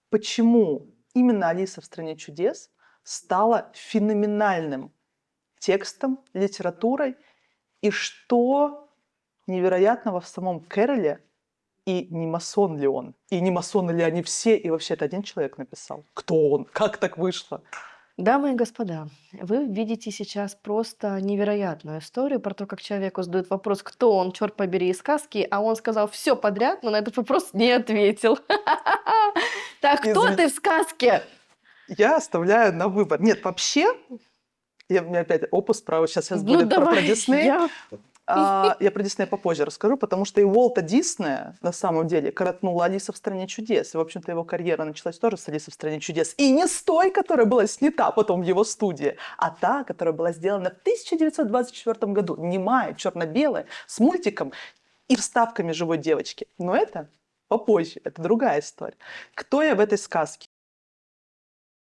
почему именно «Алиса в стране чудес» стала феноменальным текстом, литературой, и что невероятного в самом Кэрроле, и не масон ли он, и не масоны ли они все, и вообще это один человек написал? Кто он? Как так вышло? Дамы и господа, вы видите сейчас просто невероятную историю про то, как человеку задают вопрос, кто он, черт побери, из сказки, а он сказал все подряд, но на этот вопрос не ответил. Так, кто Извини- ты в сказке? Я оставляю на выбор. Нет, вообще, у меня опять опус справа сейчас Ну будет про давай, Дисней. я... Я про Диснея попозже расскажу, потому что и Уолта Диснея на самом деле коротнула «Алиса в стране чудес». И, в общем-то, его карьера началась тоже с «Алисы в стране чудес». И не с той, которая была снята потом в его студии, а та, которая была сделана в 1924 году. Немая, черно-белая, с мультиком и вставками живой девочки. Но это попозже, это другая история. Кто я в этой сказке?